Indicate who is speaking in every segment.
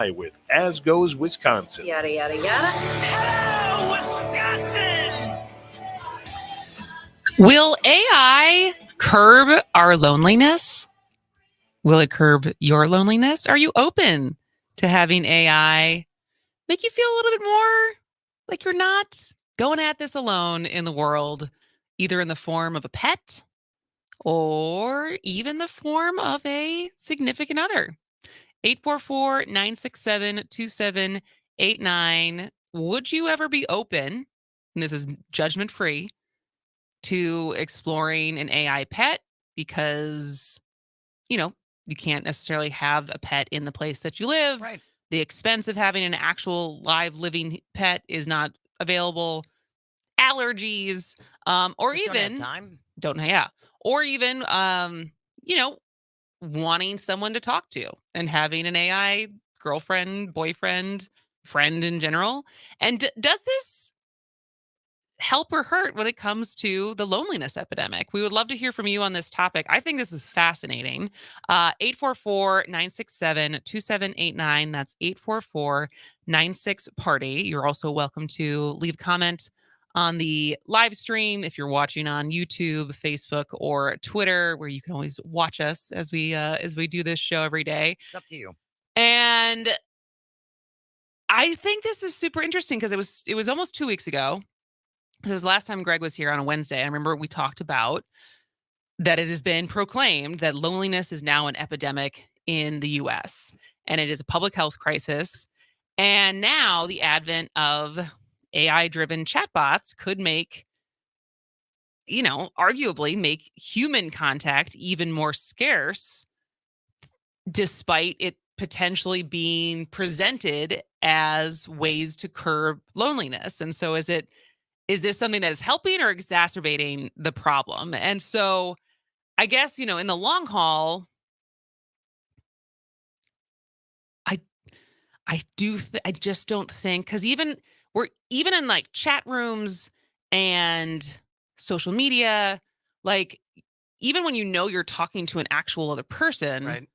Speaker 1: with As Goes Wisconsin.
Speaker 2: Yada, yada, yada.
Speaker 3: Hello, Wisconsin!
Speaker 4: Will AI curb our loneliness? Will it curb your loneliness? Are you open to having AI make you feel a little bit more like you're not going at this alone in the world, either in the form of a pet or even the form of a significant other? 844-967-2789. Would you ever be open, and this is judgment-free, to exploring an AI pet? Because, you can't necessarily have a pet in the place that you live.
Speaker 5: Right.
Speaker 4: The expense of having an actual live living pet is not available. Allergies, or
Speaker 5: Just
Speaker 4: even
Speaker 5: don't have time.
Speaker 4: or even wanting someone to talk to and having an AI girlfriend, boyfriend, friend in general. And does this help or hurt when it comes to the loneliness epidemic? We would love to hear from you on this topic. I think this is fascinating. 844-967-2789. That's 844-96-PARTY. You're also welcome to leave a comment on the live stream if you're watching on YouTube, Facebook, or Twitter, where you can always watch us as we do this show every day.
Speaker 5: It's up to you.
Speaker 4: And I think this is super interesting because it was almost 2 weeks ago. It was the last time Greg was here on a Wednesday. I remember we talked about that it has been proclaimed that loneliness is now an epidemic in the US, and it is a public health crisis. And now the advent of AI-driven chatbots could arguably make human contact even more scarce, despite it potentially being presented as ways to curb loneliness. And so is this something that is helping or exacerbating the problem? And so I guess, in the long haul, I just don't think, because even in like chat rooms and social media, like even when you're talking to an actual other person,
Speaker 5: Right.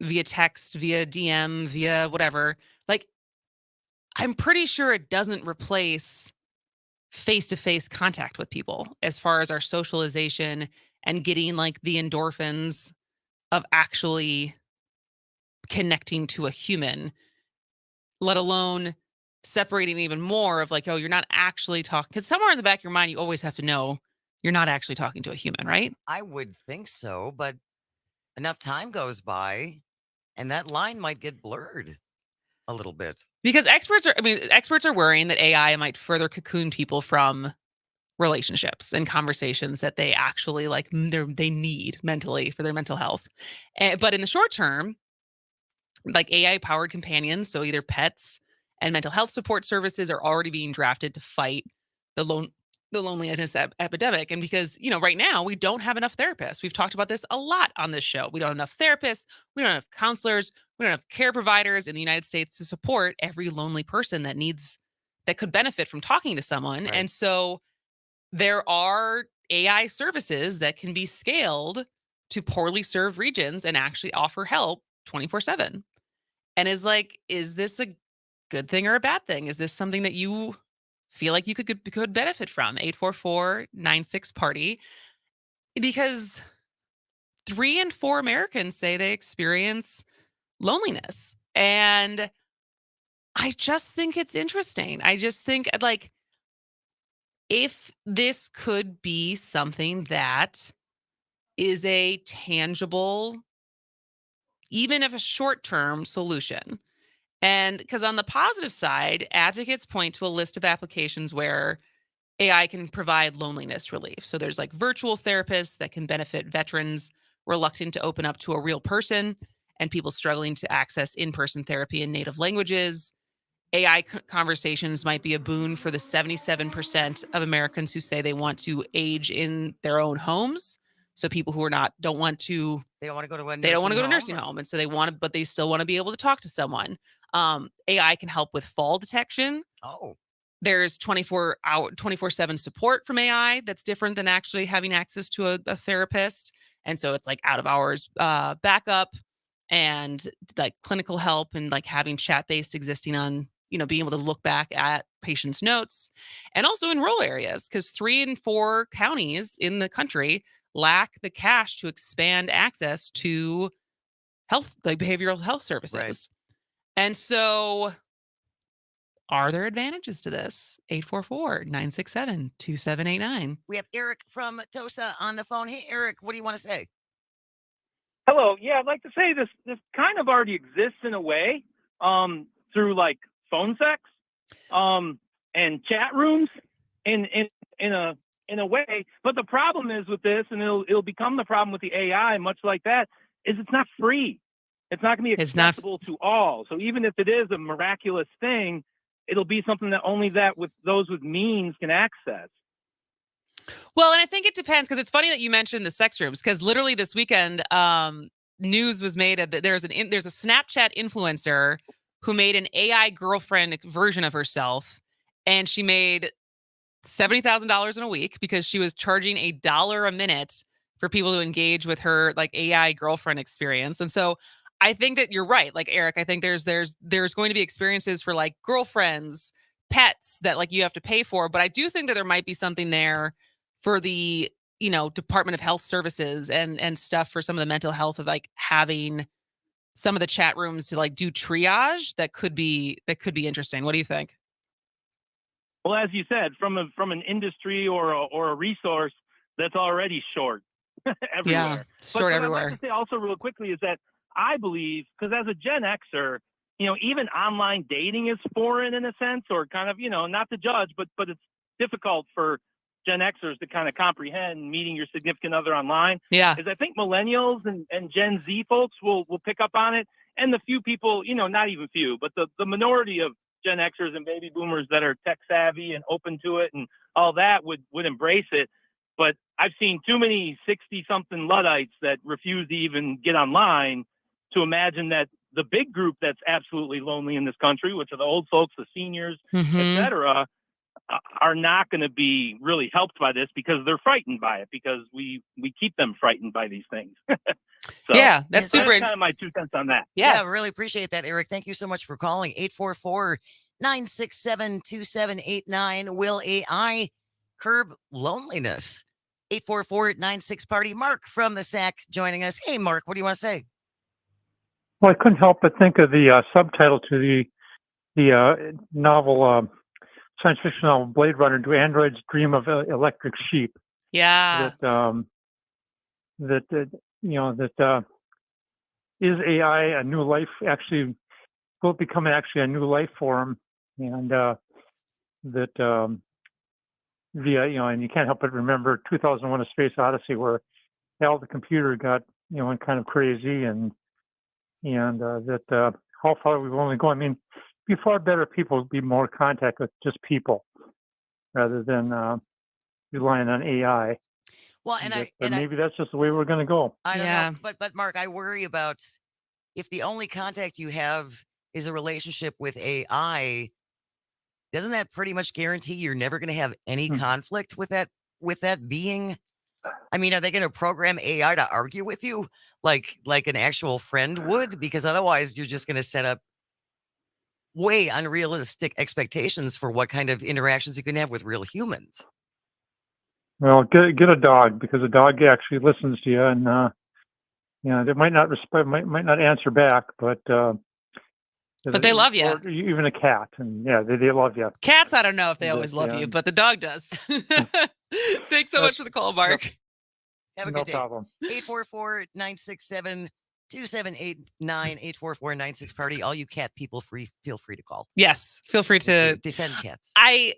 Speaker 4: via text, via DM, via whatever, like I'm pretty sure it doesn't replace face-to-face contact with people as far as our socialization and getting like the endorphins of actually connecting to a human, let alone separating even more of like, oh, you're not actually talking. Because somewhere in the back of your mind, you always have to know you're not actually talking to a human, right?
Speaker 5: I would think so, but enough time goes by and that line might get blurred a little bit.
Speaker 4: Because experts are worrying that AI might further cocoon people from relationships and conversations that they actually they need mentally for their mental health. But in the short term, like AI powered companions, so either pets and mental health support services, are already being drafted to fight the loneliness epidemic. And because, right now we don't have enough therapists. We've talked about this a lot on this show. We don't have enough therapists. We don't have counselors. We don't have care providers in the United States to support every lonely person that could benefit from talking to someone.
Speaker 5: Right.
Speaker 4: And so there are AI services that can be scaled to poorly served regions and actually offer help 24/7. And is this a good thing or a bad thing? Is this something that you feel like you could benefit from? 844-96-PARTY. Because 3 in 4 Americans say they experience loneliness. And I just think it's interesting. I just think like if this could be something that is a tangible, even if a short-term solution. And because on the positive side, advocates point to a list of applications where AI can provide loneliness relief. So there's like virtual therapists that can benefit veterans reluctant to open up to a real person and people struggling to access in-person therapy in native languages. AI conversations might be a boon for the 77% of Americans who say they want to age in their own homes. So people who don't want to
Speaker 5: They don't want to go to a
Speaker 4: nursing home. And so but they still want to be able to talk to someone. AI can help with fall detection.
Speaker 5: Oh.
Speaker 4: There's 24/7 support from AI that's different than actually having access to a therapist. And so it's like out of hours backup. and like clinical help and like having chat-based existing on, being able to look back at patients' notes, and also in rural areas, because 3 and 4 counties in the country lack the cash to expand access to health, like behavioral health services. And so are there advantages to this? 844-967-2789.
Speaker 5: We have Eric from Tosa on the phone. Hey, Eric, what do you want to say?
Speaker 2: Hello. Yeah, I'd like to say this kind of already exists in a way, through like phone sex, and chat rooms in a way. But the problem is with this, and it'll become the problem with the AI, much like that, is it's not free. It's not going to be accessible to all. So even if it is a miraculous thing, it'll be something that only with those with means can access.
Speaker 4: Well, and I think it depends, because it's funny that you mentioned the sex rooms, because literally this weekend, news was made that there's a Snapchat influencer who made an AI girlfriend version of herself, and she made $70,000 in a week because she was charging $1 a minute for people to engage with her like AI girlfriend experience. And so I think that you're right, like Eric. I think there's going to be experiences for like girlfriends, pets that like you have to pay for, but I do think that there might be something there for the Department of Health Services and stuff for some of the mental health of like having some of the chat rooms to like do triage that could be interesting. What do you think?
Speaker 2: Well, as you said, from an industry or a resource that's already short everywhere.
Speaker 4: Yeah, short everywhere.
Speaker 2: What I'd like to say also real quickly is that I believe, because as a Gen Xer, even online dating is foreign in a sense, or kind of, not to judge, but it's difficult for Gen Xers to kind of comprehend meeting your significant other online.
Speaker 4: Yeah.
Speaker 2: Is I think millennials and Gen Z folks will pick up on it. And the few people, not even few, but the minority of Gen Xers and baby boomers that are tech savvy and open to it and all that would embrace it. But I've seen too many 60-something Luddites that refuse to even get online to imagine that the big group that's absolutely lonely in this country, which are the old folks, the seniors, et cetera, are not going to be really helped by this because they're frightened by it, because we keep them frightened by these things. So,
Speaker 4: yeah, that's super.
Speaker 2: That's kind of my 2 cents on that.
Speaker 5: Yeah, really appreciate that, Eric. Thank you so much for calling. 844-967-2789. Will AI curb loneliness? 844-96-PARTY. Mark from the SAC joining us. Hey, Mark, what do you want to say?
Speaker 6: Well, I couldn't help but think of the subtitle to the novel, science fiction novel Blade Runner: Do Androids Dream of Electric Sheep?
Speaker 4: Yeah.
Speaker 6: That is AI a new life? Actually, will it become actually a new life form? And and you can't help but remember 2001: A Space Odyssey, where Al the computer got went kind of crazy, and how far we've only gone. I mean, it'd be far better if people would be more contact with just people rather than relying on AI.
Speaker 5: Well,
Speaker 6: maybe that's just the way we're going to go.
Speaker 5: I don't know, but Mark, I worry about if the only contact you have is a relationship with AI. Doesn't that pretty much guarantee you're never going to have any conflict with that being? I mean, are they going to program AI to argue with you like an actual friend would? Because otherwise, you're just going to set up way unrealistic expectations for what kind of interactions you can have with real humans.
Speaker 6: Well, get a dog, because a dog actually listens to you, and they might not might not answer back, but
Speaker 4: they love you.
Speaker 6: Or even a cat, and they love you.
Speaker 4: Cats, I don't know if they always love you, but the dog does. Thanks so much for the call, Mark.
Speaker 5: Have a good day.
Speaker 6: No problem.
Speaker 5: 844-967-2789, 844-96-PARTY. All you cat people, feel free to call.
Speaker 4: Yes, feel free to
Speaker 5: defend cats.
Speaker 4: I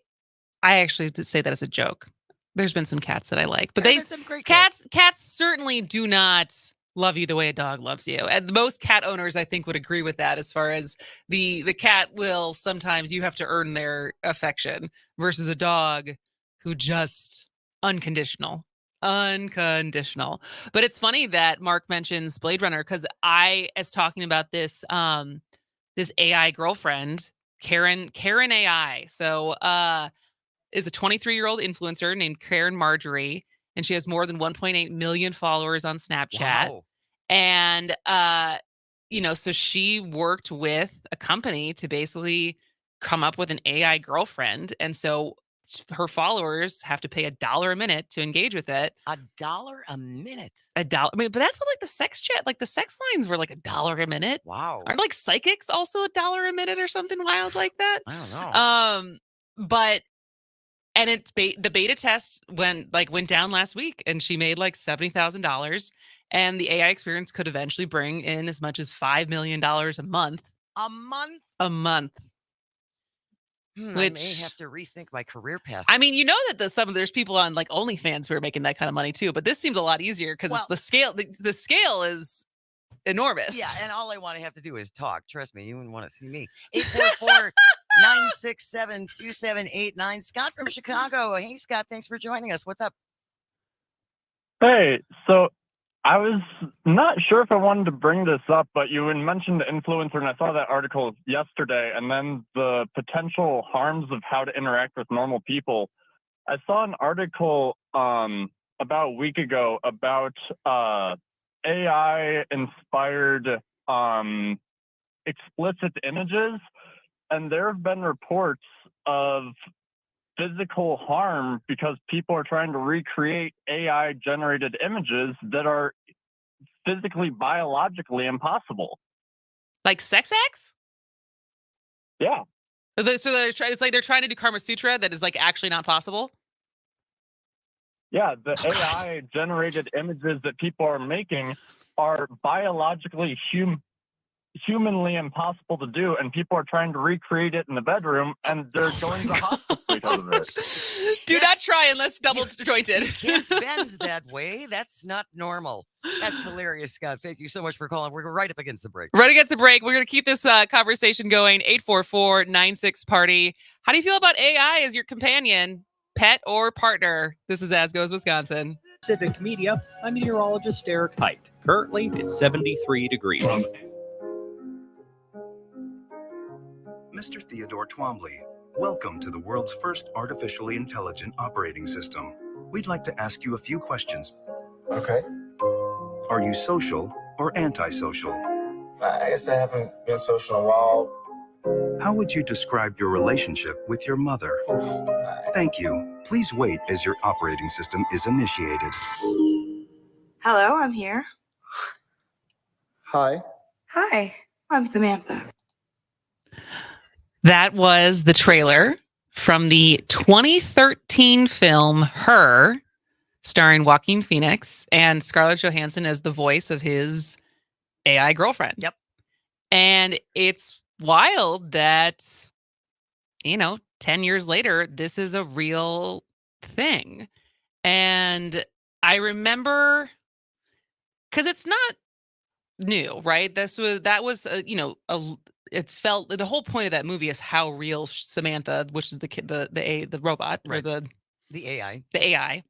Speaker 4: actually did say that as a joke. There's been some cats that I like, but
Speaker 5: some great
Speaker 4: cats certainly do not love you the way a dog loves you. And most cat owners, I think, would agree with that, as far as the cat will sometimes, you have to earn their affection, versus a dog who just unconditional. But it's funny that Mark mentions Blade Runner, because I was talking about this this AI girlfriend, Karen AI. So is a 23-year-old influencer named Karen Marjorie, and she has more than 1.8 million followers on Snapchat.
Speaker 5: Wow.
Speaker 4: And so she worked with a company to basically come up with an AI girlfriend. And so her followers have to pay $1 a minute to engage with it.
Speaker 5: $1 a minute.
Speaker 4: $1. I mean, but that's what like the sex chat, like the sex lines were like $1 a minute.
Speaker 5: Wow.
Speaker 4: Aren't like psychics also $1 a minute or something wild like that?
Speaker 5: I don't know.
Speaker 4: But and it's the beta test went down last week, and she made like $70,000, and the AI experience could eventually bring in as much as $5 million a month.
Speaker 5: A month?
Speaker 4: A month.
Speaker 5: I may have to rethink my career path.
Speaker 4: I mean, that there's people on like OnlyFans who are making that kind of money too, but this seems a lot easier because it's the scale. The scale is enormous.
Speaker 5: Yeah, and all I want to have to do is talk. Trust me, you wouldn't want to see me. 844-967-2789. Scott from Chicago. Hey, Scott, thanks for joining us. What's up?
Speaker 7: Hey, so I was not sure if I wanted to bring this up, but you had mentioned the influencer, and I saw that article yesterday, and then the potential harms of how to interact with normal people. I saw an article about a week ago about AI-inspired explicit images, and there have been reports of physical harm because people are trying to recreate AI-generated images that are physically, biologically impossible.
Speaker 4: Like sex acts?
Speaker 7: Yeah.
Speaker 4: So it's like they're trying to do Karma Sutra that is like actually not possible?
Speaker 7: Yeah, the AI-generated images that people are making are biologically humanly impossible to do, and people are trying to recreate it in the bedroom, and they're going to hospital because of it.
Speaker 4: Do not try unless double jointed.
Speaker 5: You can't bend that way. That's not normal. That's hilarious, Scott. Thank you so much for calling. We're right up against the break.
Speaker 4: Right against the break. We're going to keep this conversation going. 844-96-PARTY. How do you feel about AI as your companion, pet, or partner? This is As Goes Wisconsin.
Speaker 8: Civic Media, I'm meteorologist Eric Height. Currently, it's 73 degrees.
Speaker 9: Mr. Theodore Twombly, welcome to the world's first artificially intelligent operating system. We'd like to ask you a few questions.
Speaker 10: Okay.
Speaker 9: Are you social or antisocial?
Speaker 10: I guess I haven't been social in a while.
Speaker 9: How would you describe your relationship with your mother? Thank you. Please wait as your operating system is initiated.
Speaker 11: Hello, I'm here.
Speaker 10: Hi.
Speaker 11: Hi, I'm Samantha.
Speaker 4: That was the trailer from the 2013 film Her, starring Joaquin Phoenix and Scarlett Johansson as the voice of his AI girlfriend.
Speaker 5: Yep.
Speaker 4: And it's wild that, 10 years later, this is a real thing. And I remember, because it's not new, right? It felt, the whole point of that movie is how real Samantha, which is the robot,
Speaker 5: right,
Speaker 4: or
Speaker 5: the
Speaker 4: AI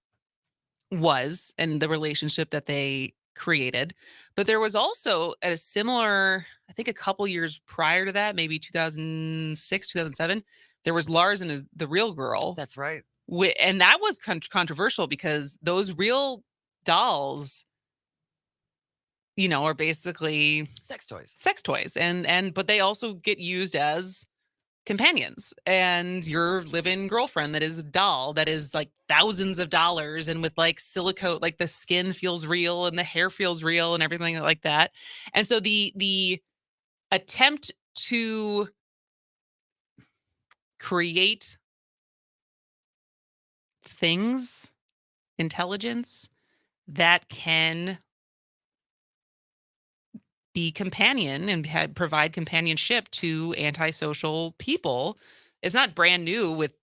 Speaker 4: was, and the relationship that they created. But there was also a similar, I think a couple years prior to that, maybe 2006, 2007, there was Lars and the real girl.
Speaker 5: That's right.
Speaker 4: And that was controversial because those real dolls, are basically
Speaker 5: sex toys.
Speaker 4: And but they also get used as companions, and your live-in girlfriend that is a doll that is like thousands of dollars, and with like silicone, like the skin feels real and the hair feels real and everything like that. And so the attempt to create things, intelligence that can be companion and provide companionship to antisocial people is not brand new with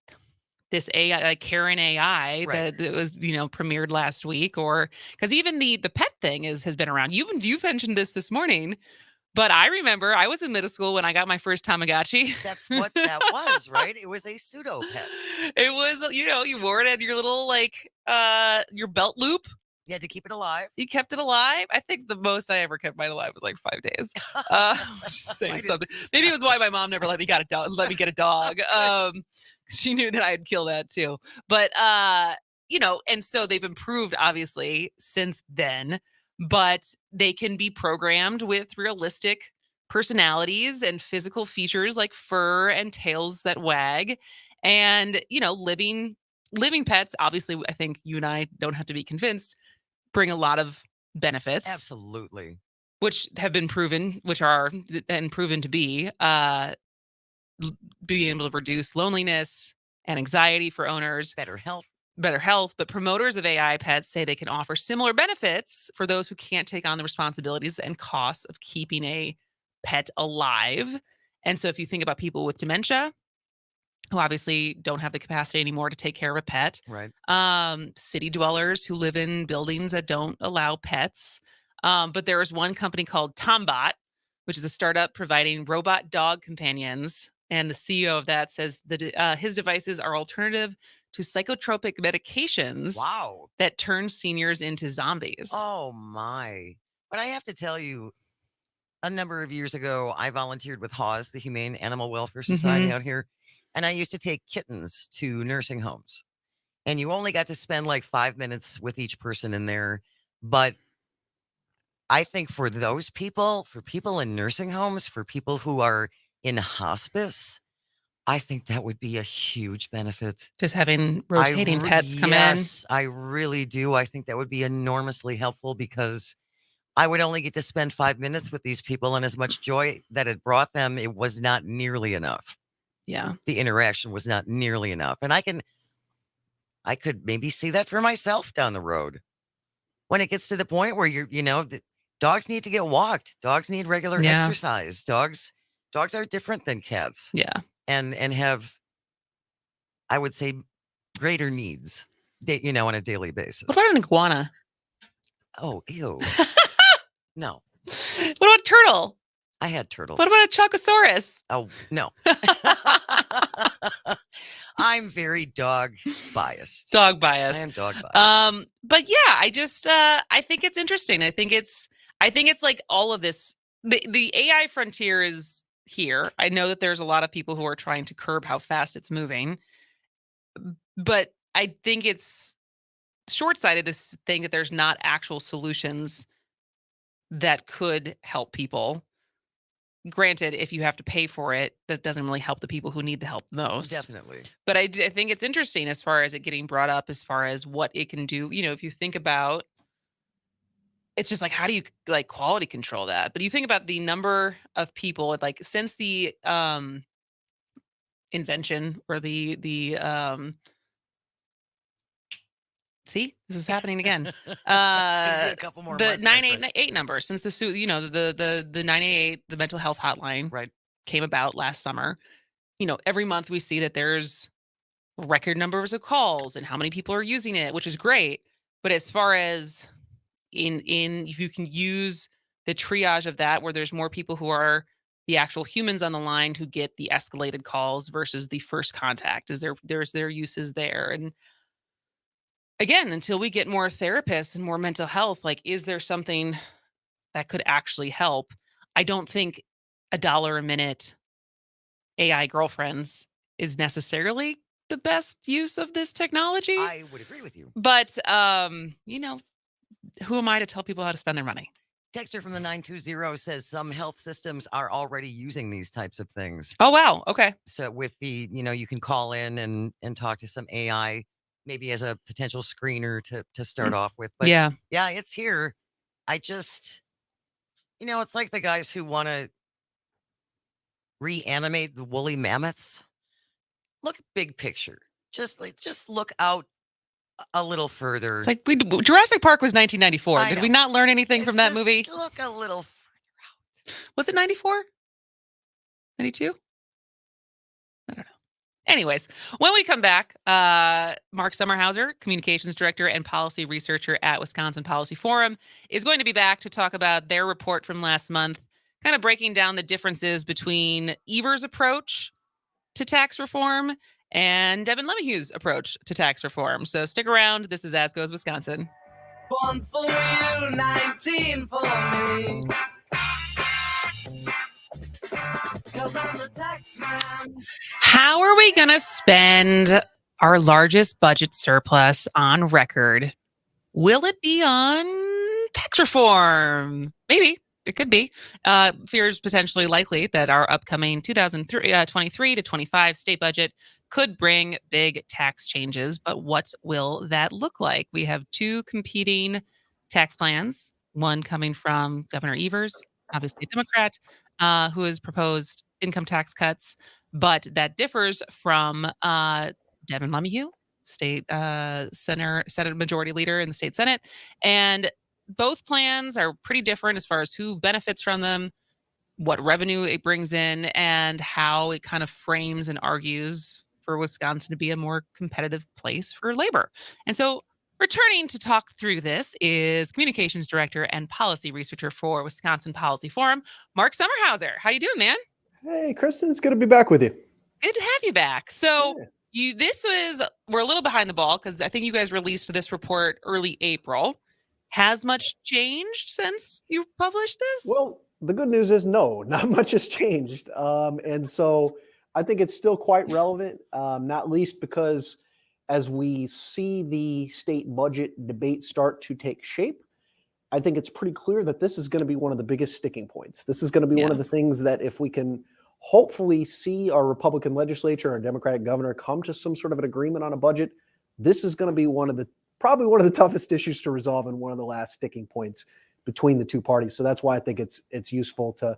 Speaker 4: this AI, like Karen AI,
Speaker 5: right,
Speaker 4: that was, premiered last week, or because even the pet thing has been around. You mentioned this morning, but I remember I was in middle school when I got my first Tamagotchi.
Speaker 5: That's what that was, right? It was a pseudo pet.
Speaker 4: It was, you wore it at your little your belt loop.
Speaker 5: You had to keep it alive.
Speaker 4: You kept it alive. I think the most I ever kept mine alive was like 5 days. Just saying something. Maybe it was why my mom never let me get a dog. She knew that I'd kill that too. But and so they've improved obviously since then. but they can be programmed with realistic personalities and physical features like fur and tails that wag. And, living pets, obviously, I think you and I don't have to be convinced, bring a lot of benefits.
Speaker 5: Absolutely.
Speaker 4: Which have been proven, proven to be being able to reduce loneliness and anxiety for owners.
Speaker 5: Better health.
Speaker 4: But promoters of AI pets say they can offer similar benefits for those who can't take on the responsibilities and costs of keeping a pet alive. And so if you think about people with dementia, who obviously don't have the capacity anymore to take care of a pet,
Speaker 5: right?
Speaker 4: City dwellers who live in buildings that don't allow pets. But there is one company called Tombot, which is a startup providing robot dog companions. And the CEO of that says that his devices are alternative to psychotropic medications that turn seniors into zombies.
Speaker 5: Oh, my. But I have to tell you, a number of years ago, I volunteered with HAWS, the Humane Animal Welfare Society out here. And I used to take kittens to nursing homes. And you only got to spend like 5 minutes with each person in there. But I think for those people, for people in nursing homes, for people who are in hospice, I think that would be a huge benefit.
Speaker 4: Just having rotating pets come in.
Speaker 5: Yes, I really do. I think that would be enormously helpful because I would only get to spend 5 minutes with these people, and as much joy that it brought them, it was not nearly enough.
Speaker 4: Yeah.
Speaker 5: The interaction was not nearly enough. And I could maybe see that for myself down the road. When it gets to the point where the dogs need to get walked. Dogs need regular exercise. Dogs are different than cats.
Speaker 4: Yeah.
Speaker 5: And have, I would say, greater needs, on a daily basis.
Speaker 4: What about an iguana?
Speaker 5: Oh, ew. No.
Speaker 4: What about turtle?
Speaker 5: I had turtles.
Speaker 4: What about a Chocosaurus?
Speaker 5: Oh, no. I'm very dog biased.
Speaker 4: Dog biased.
Speaker 5: I am dog biased.
Speaker 4: But yeah, I think it's interesting. I think it's like all of this. The AI frontier is here. I know that there's a lot of people who are trying to curb how fast it's moving, but I think it's short-sighted to think that there's not actual solutions that could help people. Granted, if you have to pay for it, that doesn't really help the people who need the help the most.
Speaker 5: Definitely.
Speaker 4: But I think it's interesting as far as it getting brought up, as far as what it can do. If you think about, it's just like, how do you like quality control that? But you think about the number of people, like since the invention or the see, this is happening again.
Speaker 5: A couple more
Speaker 4: the
Speaker 5: months,
Speaker 4: 988 number, since the the 988, the mental health hotline, came about last summer. Every month we see that there's record numbers of calls and how many people are using it, which is great. But as far as if you can use the triage of that, where there's more people who are the actual humans on the line who get the escalated calls versus the first contact, there's their uses there. And again, until we get more therapists and more mental health, like, is there something that could actually help? I don't think $1 a minute AI girlfriends is necessarily the best use of this technology.
Speaker 5: I would agree with you.
Speaker 4: But, who am I to tell people how to spend their money?
Speaker 5: Texter from the 920 says some health systems are already using these types of things.
Speaker 4: Oh, wow. Okay.
Speaker 5: So with the, you can call in and talk to some AI, maybe as a potential screener to start off with. But yeah, it's here. I just, it's like the guys who want to reanimate the woolly mammoths. Look big picture. Just look out a little further.
Speaker 4: It's like Jurassic Park was 1994. Did we not learn anything from that movie?
Speaker 5: Look a little further out.
Speaker 4: Was it 94? 92? I don't know. Anyways, when we come back, Mark Sommerhauser, communications director and policy researcher at Wisconsin Policy Forum, is going to be back to talk about their report from last month, kind of breaking down the differences between Evers' approach to tax reform and Devin Lemieux's approach to tax reform. So stick around. This is As Goes Wisconsin.
Speaker 3: One for you, 19 for me. 'Cause I'm the tax man.
Speaker 4: How are we going to spend our largest budget surplus on record? Will it be on tax reform. Maybe it could be. Fears potentially likely that our upcoming 2023 to 25 state budget could bring big tax changes. But what will that look like? We have two competing tax plans. One coming from Governor Evers, obviously a Democrat, who has proposed income tax cuts, but that differs from Devin LeMahieu, state Senate Majority Leader in the state Senate. And both plans are pretty different as far as who benefits from them, what revenue it brings in, and how it kind of frames and argues for Wisconsin to be a more competitive place for labor. And so returning to talk through this is communications director and policy researcher for Wisconsin Policy Forum, Mark Sommerhauser. How you doing, man?
Speaker 12: Hey, Kristen, it's good to be back with you.
Speaker 4: Good to have you back. So we're a little behind the ball because I think you guys released this report early April. Has much changed since you published this?
Speaker 12: Well, the good news is no, not much has changed. And so I think it's still quite relevant, not least because as we see the state budget debate start to take shape, I think it's pretty clear that this is going to be one of the biggest sticking points. This is going to be one of the things that if we can hopefully see our Republican legislature, our Democratic governor come to some sort of an agreement on a budget, this is going to be probably one of the toughest issues to resolve and one of the last sticking points between the two parties. So that's why I think it's useful to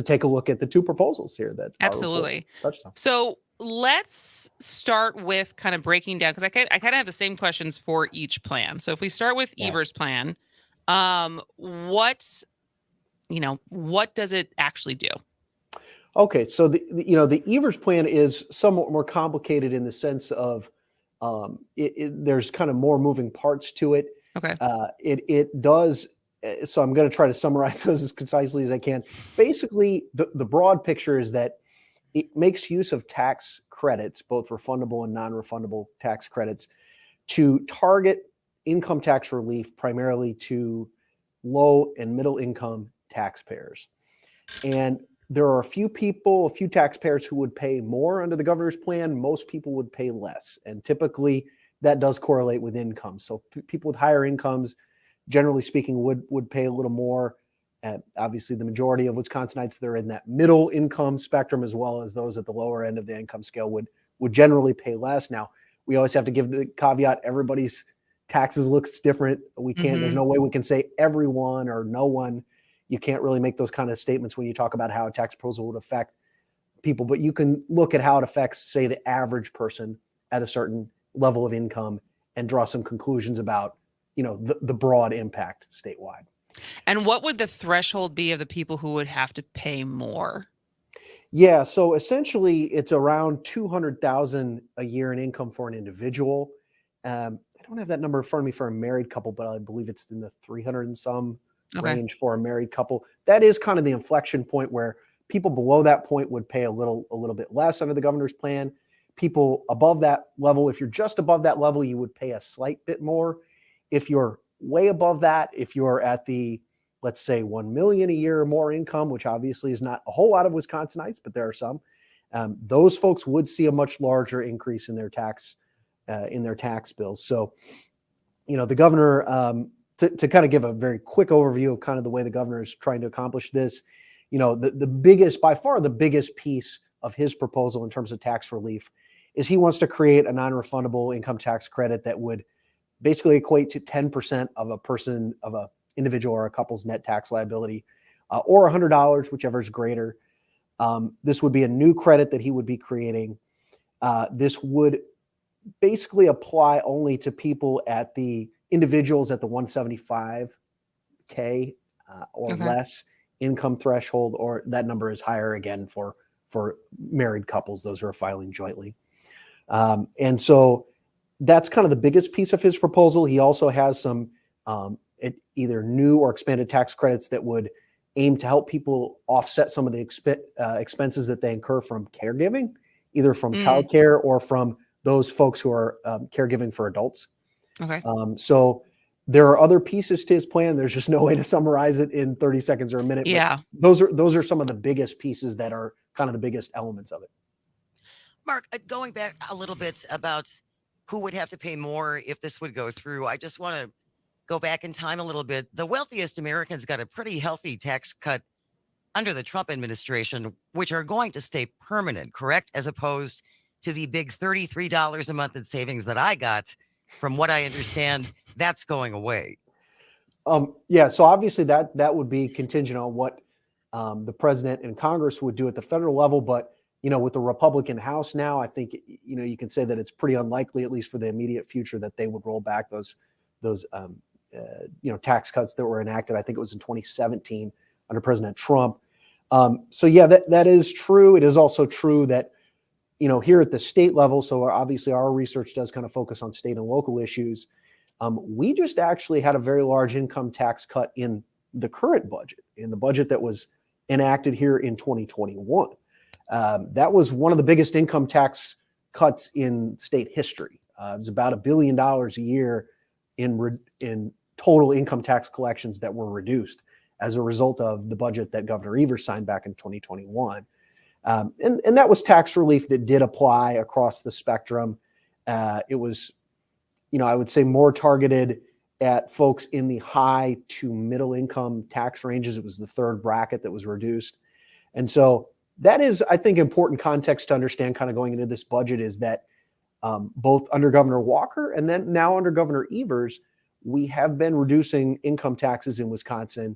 Speaker 12: take a look at the two proposals here that
Speaker 4: absolutely
Speaker 12: touched on.
Speaker 4: So let's start with kind of breaking down, because I kind of have the same questions for each plan. So if we start with Evers' plan, what does it actually do?
Speaker 12: Okay, so the Evers plan is somewhat more complicated in the sense of there's kind of more moving parts to it.
Speaker 4: Okay.
Speaker 12: It does. So I'm going to try to summarize those as concisely as I can. Basically, the broad picture is that it makes use of tax credits, both refundable and non-refundable tax credits, to target income tax relief primarily to low and middle income taxpayers. And there are a few taxpayers who would pay more under the governor's plan. Most people would pay less. And typically that does correlate with income. So people with higher incomes, generally speaking, would pay a little more. Obviously, the majority of Wisconsinites, they're in that middle income spectrum, as well as those at the lower end of the income scale would generally pay less. Now, we always have to give the caveat, everybody's taxes looks different. We can't, there's no way we can say everyone or no one. You can't really make those kind of statements when you talk about how a tax proposal would affect people, but you can look at how it affects, say, the average person at a certain level of income and draw some conclusions about, the broad impact statewide.
Speaker 4: And what would the threshold be of the people who would have to pay more?
Speaker 12: Yeah, so essentially it's around $200,000 a year in income for an individual. I don't have that number in front of me for a married couple, but I believe it's in the 300 and some range for a married couple. That is kind of the inflection point where people below that point would pay a little bit less under the governor's plan. People above that level, if you're just above that level, you would pay a slight bit more. If you're way above that, if you're at the, let's say, 1 million a year or more income, which obviously is not a whole lot of Wisconsinites, but there are some, those folks would see a much larger increase in their tax bills. So, the governor, to kind of give a very quick overview of kind of the way the governor is trying to accomplish this, by far the biggest piece of his proposal in terms of tax relief is he wants to create a non-refundable income tax credit that would basically equate to 10% of an individual or a couple's net tax liability, or $100, whichever is greater. This would be a new credit that he would be creating. This would basically apply only to people at the individuals at the 175K or less income threshold, or that number is higher again for married couples, those who are filing jointly. And so that's kind of the biggest piece of his proposal. He also has some either new or expanded tax credits that would aim to help people offset some of the expenses that they incur from caregiving, either from childcare or from those folks who are caregiving for adults.
Speaker 4: Okay.
Speaker 12: So there are other pieces to his plan. There's just no way to summarize it in 30 seconds or a minute.
Speaker 4: Yeah.
Speaker 12: Those are some of the biggest pieces that are kind of the biggest elements of it.
Speaker 5: Mark, going back a little bit about who would have to pay more if this would go through, I just want to go back in time a little bit, the wealthiest Americans got a pretty healthy tax cut under the Trump administration, which are going to stay permanent, correct? As opposed to the big $33 a month in savings that I got. From what I understand, that's going away.
Speaker 12: Yeah, so obviously that would be contingent on what the president and Congress would do at the federal level. But with the Republican House now, I think you can say that it's pretty unlikely, at least for the immediate future, that they would roll back those tax cuts that were enacted. I think it was in 2017 under President Trump. So yeah, that is true. It is also true that here at the state level. So obviously our research does kind of focus on state and local issues. We just actually had a very large income tax cut in the current budget, in the budget that was enacted here in 2021. That was one of the biggest income tax cuts in state history. It was about $1 billion a year in total income tax collections that were reduced as a result of the budget that Governor Evers signed back in 2021. And that was tax relief that did apply across the spectrum. It was, I would say more targeted at folks in the high to middle income tax ranges. It was the third bracket that was reduced. And so that is, I think, important context to understand kind of going into this budget is that both under Governor Walker and then now under Governor Evers, we have been reducing income taxes in Wisconsin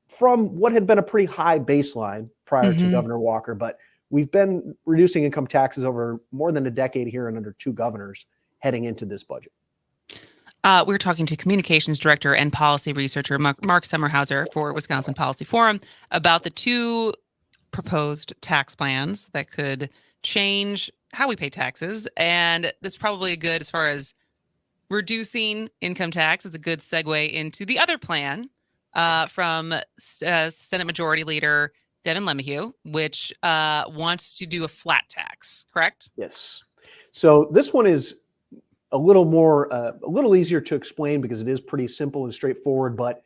Speaker 12: from what had been a pretty high baseline prior to Governor Walker. But we've been reducing income taxes over more than a decade here and under two governors heading into this budget.
Speaker 4: We're talking to communications director and policy researcher Mark Sommerhauser for Wisconsin Policy Forum about the two proposed tax plans that could change how we pay taxes. And that's probably good as far as reducing income tax is a good segue into the other plan from Senate Majority Leader Devin LeMahieu, which wants to do a flat tax, correct?
Speaker 12: Yes. So this one is a little easier to explain because it is pretty simple and straightforward, but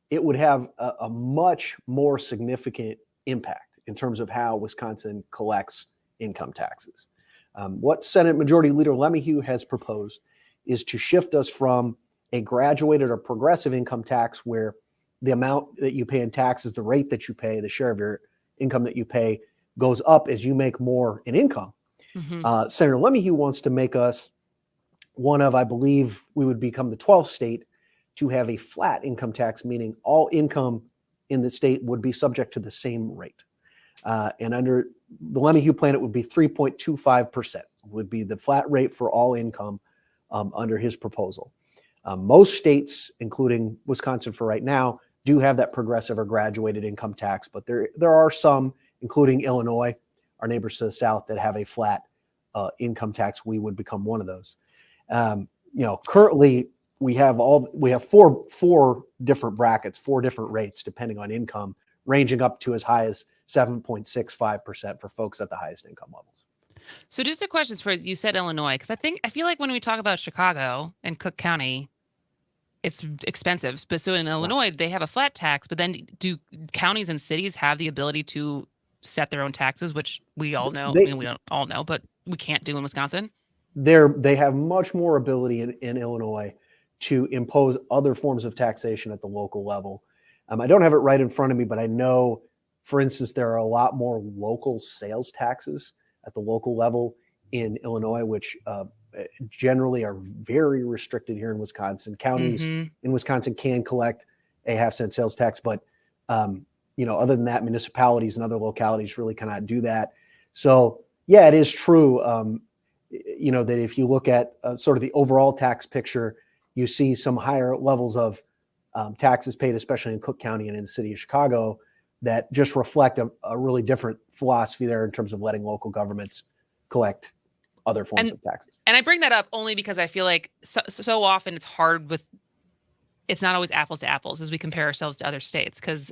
Speaker 12: it would have a much more significant impact in terms of how Wisconsin collects income taxes. What Senate Majority Leader LeMahieu has proposed is to shift us from a graduated or progressive income tax where the amount that you pay in taxes, the rate that you pay, the share of your income that you pay goes up as you make more in income. Senator LeMahieu wants to make us one of, I believe we would become the 12th state to have a flat income tax, meaning all income in the state would be subject to the same rate. And under the LeMahieu plan, it would be 3.25% would be the flat rate for all income under his proposal. Most states, including Wisconsin for right now, do have that progressive or graduated income tax, but there are some, including Illinois, our neighbors to the south, that have a flat income tax. We would become one of those. Currently we have four different brackets, 4 different rates depending on income, ranging up to as high as 7.65% for folks at the highest income levels.
Speaker 4: So just a question for you said Illinois, because I feel like when we talk about Chicago and Cook County, it's expensive. But so in Illinois, they have a flat tax, but then do counties and cities have the ability to set their own taxes, which we all know, we don't all know, but we can't do in Wisconsin?
Speaker 12: They have much more ability in Illinois to impose other forms of taxation at the local level. I don't have it right in front of me, but I know, for instance, there are a lot more local sales taxes at the local level in Illinois, which generally are very restricted here in Wisconsin. Counties in Wisconsin can collect a half-cent sales tax, but other than that, municipalities and other localities really cannot do that. So yeah, it is true. That if you look at sort of the overall tax picture, you see some higher levels of taxes paid, especially in Cook County and in the city of Chicago, that just reflect a really different philosophy there in terms of letting local governments collect other forms of taxes.
Speaker 4: And I bring that up only because I feel like so often it's not always apples to apples as we compare ourselves to other states because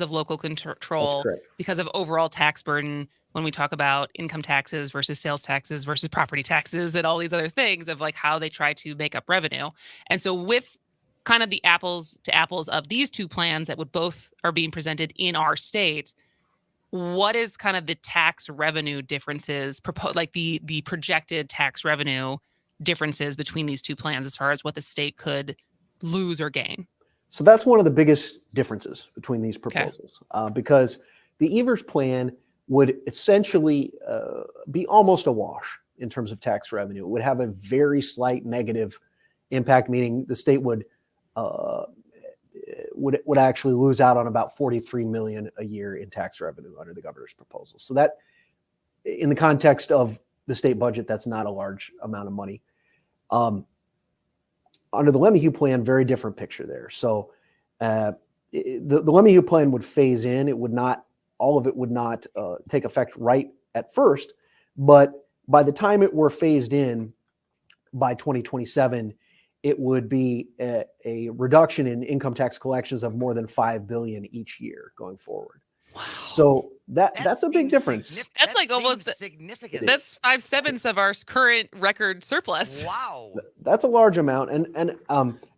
Speaker 4: of local control, because of overall tax burden. When we talk about income taxes versus sales taxes versus property taxes and all these other things of like how they try to make up revenue. And so with kind of the apples to apples of these two plans that would both are being presented in our state, what is kind of the tax revenue differences, like the projected tax revenue differences between these two plans as far as what the state could lose or gain?
Speaker 12: So that's one of the biggest differences between these proposals, because the Evers plan would essentially be almost a wash in terms of tax revenue. It would have a very slight negative impact, meaning the state would actually lose out on about $43 million a year in tax revenue under the governor's proposal. So that, in the context of the state budget, that's not a large amount of money. Under the LeMahieu plan, very different picture there. So the LeMahieu plan would phase in. It would not, all of it would not take effect right at first, but by the time it were phased in by 2027, it would be a reduction in income tax collections of more than $5 billion each year going forward. Wow. So that's a big difference.
Speaker 4: That's like almost
Speaker 5: significant.
Speaker 4: That's 5/7 of our current record surplus.
Speaker 5: Wow.
Speaker 12: That's a large amount. And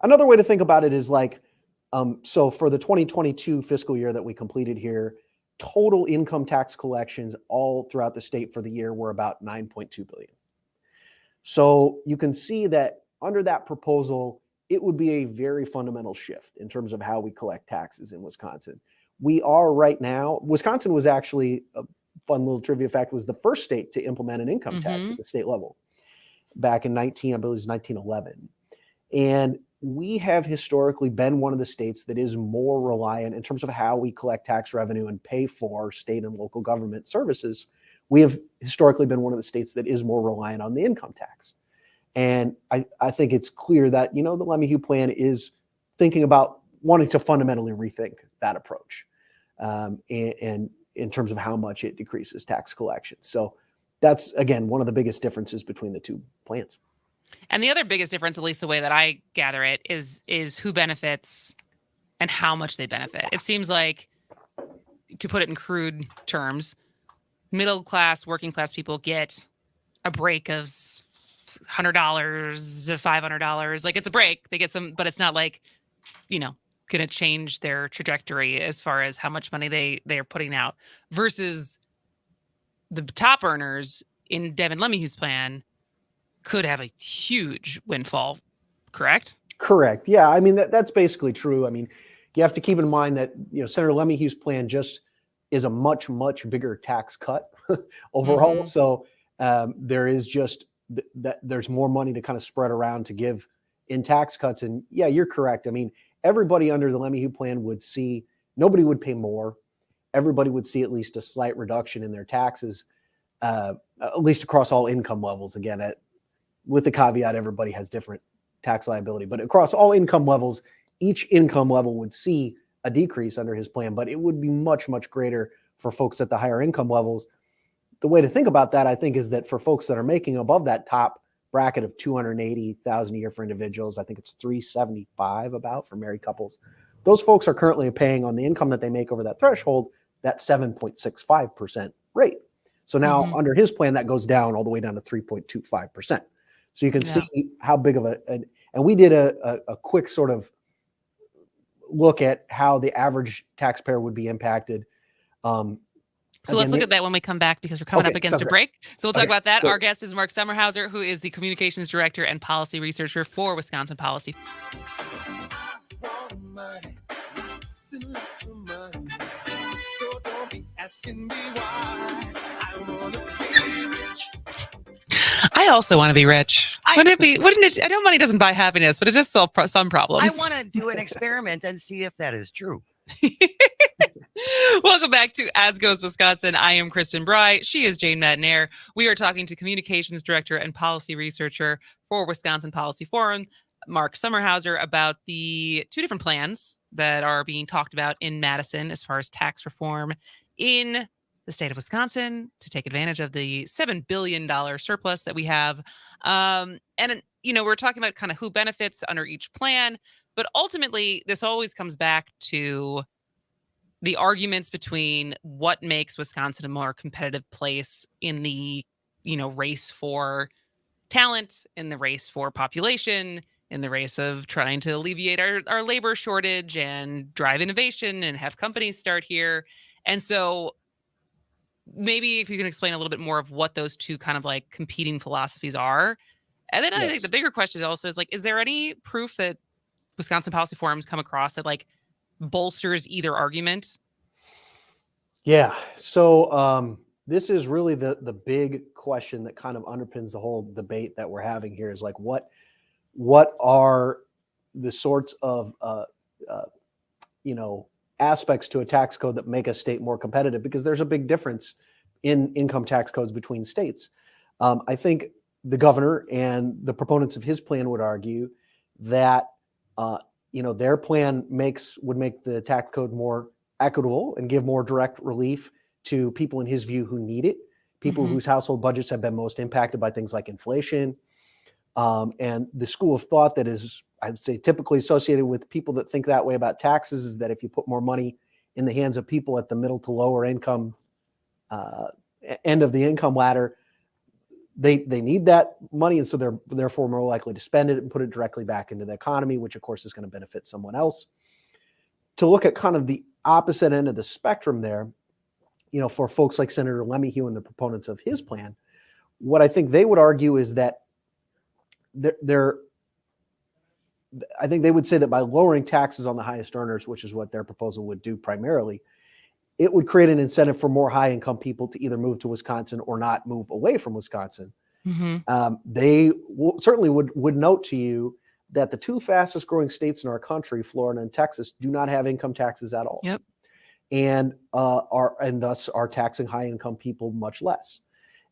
Speaker 12: another way to think about it is like, so for the 2022 fiscal year that we completed here, total income tax collections all throughout the state for the year were about $9.2 billion. So you can see that under that proposal, it would be a very fundamental shift in terms of how we collect taxes in Wisconsin. We are right now, Wisconsin was actually, a fun little trivia fact, was the first state to implement an income tax at the state level back in 1911. And we have historically been one of the states that is more reliant in terms of how we collect tax revenue and pay for state and local government services. We have historically been one of the states that is more reliant on the income tax. And I think it's clear that, the LeMahieu plan is thinking about wanting to fundamentally rethink that approach, and in terms of how much it decreases tax collections. So that's, again, one of the biggest differences between the two plans.
Speaker 4: And the other biggest difference, at least the way that I gather it, is who benefits and how much they benefit. It seems like, to put it in crude terms, middle class, working class people get a break of $100 to $500. Like, it's a break. They get some, but it's not like, going to change their trajectory as far as how much money they are putting out, versus the top earners in Devin LeMahieu's plan could have a huge windfall, correct?
Speaker 12: Correct. Yeah. I mean, that's basically true. I mean, you have to keep in mind that, Senator LeMahieu's plan just is a much, much bigger tax cut overall. So there is just that there's more money to kind of spread around to give in tax cuts. And yeah, you're correct. I mean, everybody under the LeMahieu plan would see, nobody would pay more. Everybody would see at least a slight reduction in their taxes, at least across all income levels. Again, with the caveat, everybody has different tax liability, but across all income levels, each income level would see a decrease under his plan, but it would be much, much greater for folks at the higher income levels. The way to think about that, I think, is that for folks that are making above that top bracket of $280,000 a year for individuals, I think it's $375 about for married couples. Those folks are currently paying on the income that they make over that threshold, that 7.65% rate. So now under his plan, that goes down all the way down to 3.25%. So you can see how big of and we did a quick sort of look at how the average taxpayer would be impacted.
Speaker 4: So let's look at that when we come back, because we're coming up against a break. So we'll talk about that.
Speaker 12: Sure.
Speaker 4: Our guest is Mark Sommerhauser, who is the communications director and policy researcher for Wisconsin Policy. I also want to be rich. Wouldn't it? I know money doesn't buy happiness, but it does solve some problems.
Speaker 5: I want to do an experiment and see if that is true.
Speaker 4: Welcome back to As Goes Wisconsin. I am Kristen Bry. She is Jane Madnair. We are talking to communications director and policy researcher for Wisconsin Policy Forum, Mark Sommerhauser, about the two different plans that are being talked about in Madison as far as tax reform in the state of Wisconsin to take advantage of the $7 billion surplus that we have. And, we're talking about kind of who benefits under each plan, but ultimately this always comes back to the arguments between what makes Wisconsin a more competitive place in the, race for talent, in the race for population, in the race of trying to alleviate our labor shortage and drive innovation and have companies start here. And so maybe if you can explain a little bit more of what those two kind of like competing philosophies are. And then I think the bigger question also is like, is there any proof that Wisconsin Policy Forums come across that like bolsters either argument?
Speaker 12: Yeah. So this is really the big question that kind of underpins the whole debate that we're having here is like what are the sorts of aspects to a tax code that make a state more competitive, because there's a big difference in income tax codes between states. I think the governor and the proponents of his plan would argue that their plan would make the tax code more equitable and give more direct relief to people in his view who need it, people whose household budgets have been most impacted by things like inflation. And the school of thought that is, I'd say, typically associated with people that think that way about taxes is that if you put more money in the hands of people at the middle to lower income end of the income ladder, they need that money, and so they're therefore more likely to spend it and put it directly back into the economy, which of course is going to benefit someone else. To look at kind of the opposite end of the spectrum there, for folks like Senator Lemmyhugh and the proponents of his plan, what I think they would argue is that I think they would say that by lowering taxes on the highest earners, which is what their proposal would do primarily, it would create an incentive for more high income people to either move to Wisconsin or not move away from Wisconsin. They certainly would note to you that the two fastest growing states in our country, Florida and Texas, do not have income taxes at all.
Speaker 4: Yep.
Speaker 12: And thus are taxing high income people much less.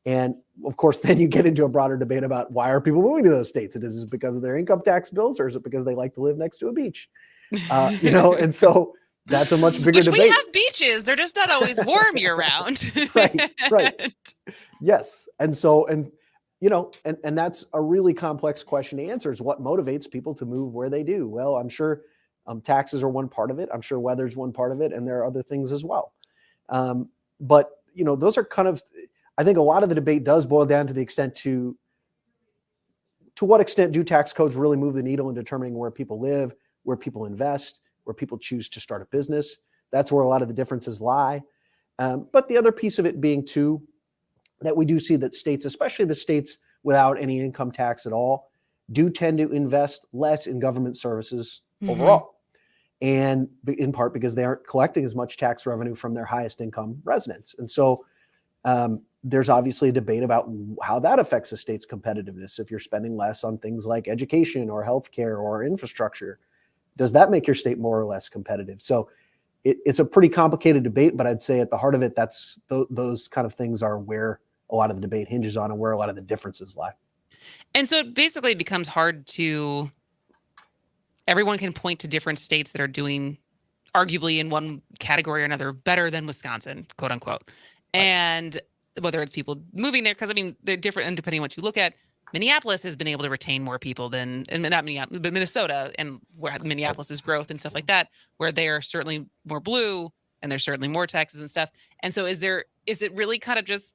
Speaker 12: And of course, then you get into a broader debate about why are people moving to those states? Is it because of their income tax bills, or is it because they like to live next to a beach? And so that's a much bigger debate.
Speaker 4: We have beaches; they're just not always warm year round.
Speaker 12: Right. Yes, and that's a really complex question to answer: is what motivates people to move where they do? Well, I'm sure taxes are one part of it. I'm sure weather's one part of it, and there are other things as well. But those are kind of. I think a lot of the debate does boil down to the extent to what extent do tax codes really move the needle in determining where people live, where people invest, where people choose to start a business. That's where a lot of the differences lie. But the other piece of it being too, that we do see that states, especially the states without any income tax at all, do tend to invest less in government services overall. And in part because they aren't collecting as much tax revenue from their highest income residents. And so there's obviously a debate about how that affects a state's competitiveness. If you're spending less on things like education or healthcare or infrastructure, does that make your state more or less competitive? So it's a pretty complicated debate, but I'd say at the heart of it, that's those kind of things are where a lot of the debate hinges on and where a lot of the differences lie.
Speaker 4: And so it basically becomes hard to, everyone can point to different states that are doing arguably in one category or another better than Wisconsin, quote unquote. Right. And whether it's people moving there, because I mean, they're different, and depending on what you look at, Minneapolis has been able to retain more people than, and not Minneapolis, but Minnesota, and where Minneapolis's growth and stuff like that, where they are certainly more blue and there's certainly more taxes and stuff. And so is it really kind of just,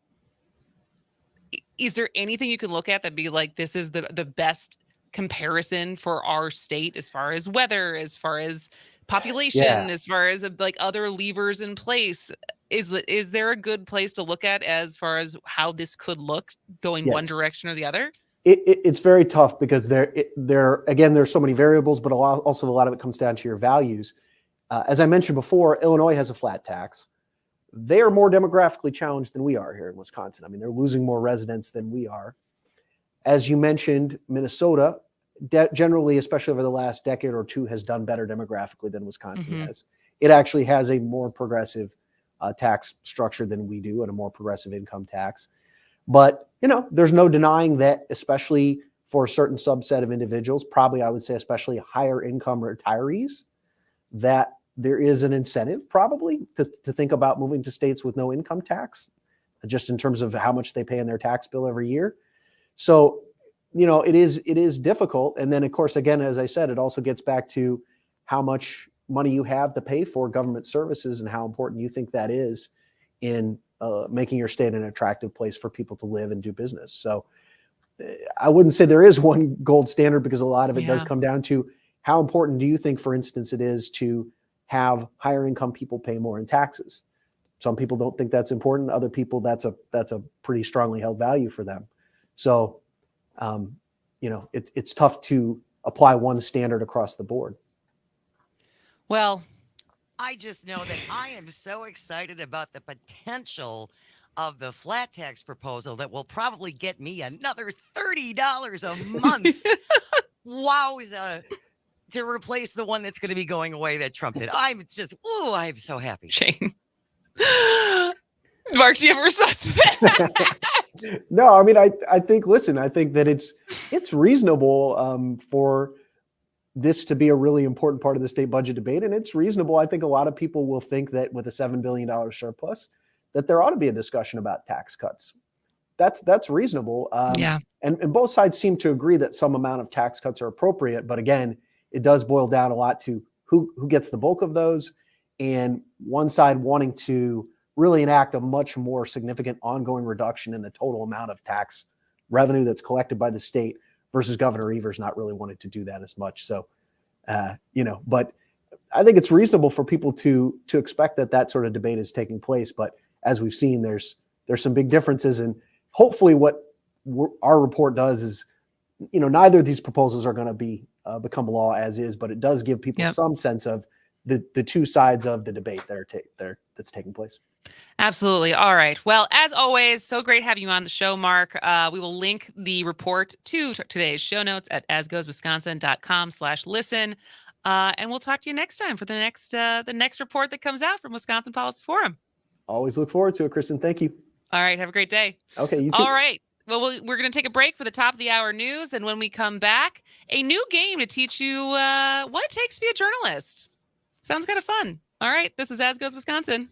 Speaker 4: is there anything you can look at that be like, this is the best comparison for our state as far as weather, as far as population, as far as like other levers in place? Is there a good place to look at as far as how this could look going one direction or the other?
Speaker 12: It's very tough because there's so many variables, but also a lot of it comes down to your values. As I mentioned before, Illinois has a flat tax. They are more demographically challenged than we are here in Wisconsin. I mean, they're losing more residents than we are. As you mentioned, Minnesota, generally, especially over the last decade or two, has done better demographically than Wisconsin has. It actually has a more progressive tax structure than we do, and a more progressive income tax. But, there's no denying that, especially for a certain subset of individuals, probably I would say especially higher income retirees, that there is an incentive probably to think about moving to states with no income tax, just in terms of how much they pay in their tax bill every year. So, it is difficult. And then, of course, again, as I said, it also gets back to how much money you have to pay for government services and how important you think that is in making your state an attractive place for people to live and do business. So I wouldn't say there is one gold standard, because a lot of it does come down to how important do you think, for instance, it is to have higher income people pay more in taxes. Some people don't think that's important. Other people, that's a pretty strongly held value for them. So, it's tough to apply one standard across the board.
Speaker 4: Well,
Speaker 5: I just know that I am so excited about the potential of the flat tax proposal that will probably get me another $30 a month. Wowza. To replace the one that's going to be going away that Trump did. I'm so happy.
Speaker 4: Shane. Mark, do you have a response to that?
Speaker 12: No, I mean, I think that it's reasonable for this to be a really important part of the state budget debate. And it's reasonable. I think a lot of people will think that with a $7 billion surplus, that there ought to be a discussion about tax cuts. That's reasonable.
Speaker 4: Yeah.
Speaker 12: And both sides seem to agree that some amount of tax cuts are appropriate. But again, it does boil down a lot to who gets the bulk of those, and one side wanting to really enact a much more significant ongoing reduction in the total amount of tax revenue that's collected by the state versus Governor Evers not really wanting to do that as much. So, but I think it's reasonable for people to expect that sort of debate is taking place. But as we've seen, there's some big differences, and hopefully what our report does is, neither of these proposals are going to be become law as is, but it does give people some sense of the two sides of the debate that's taking place.
Speaker 4: Absolutely. All right. Well, as always, so great having you on the show, Mark. We will link the report to today's show notes at asgoeswisconsin.com/listen. And we'll talk to you next time for the next report that comes out from Wisconsin Policy Forum.
Speaker 12: Always look forward to it, Kristen. Thank you.
Speaker 4: All right. Have a great day.
Speaker 12: Okay. You too.
Speaker 4: All right. Well, we're going to take a break for the top of the hour news. And when we come back, a new game to teach you what it takes to be a journalist. Sounds kind of fun. All right. This is As Goes Wisconsin.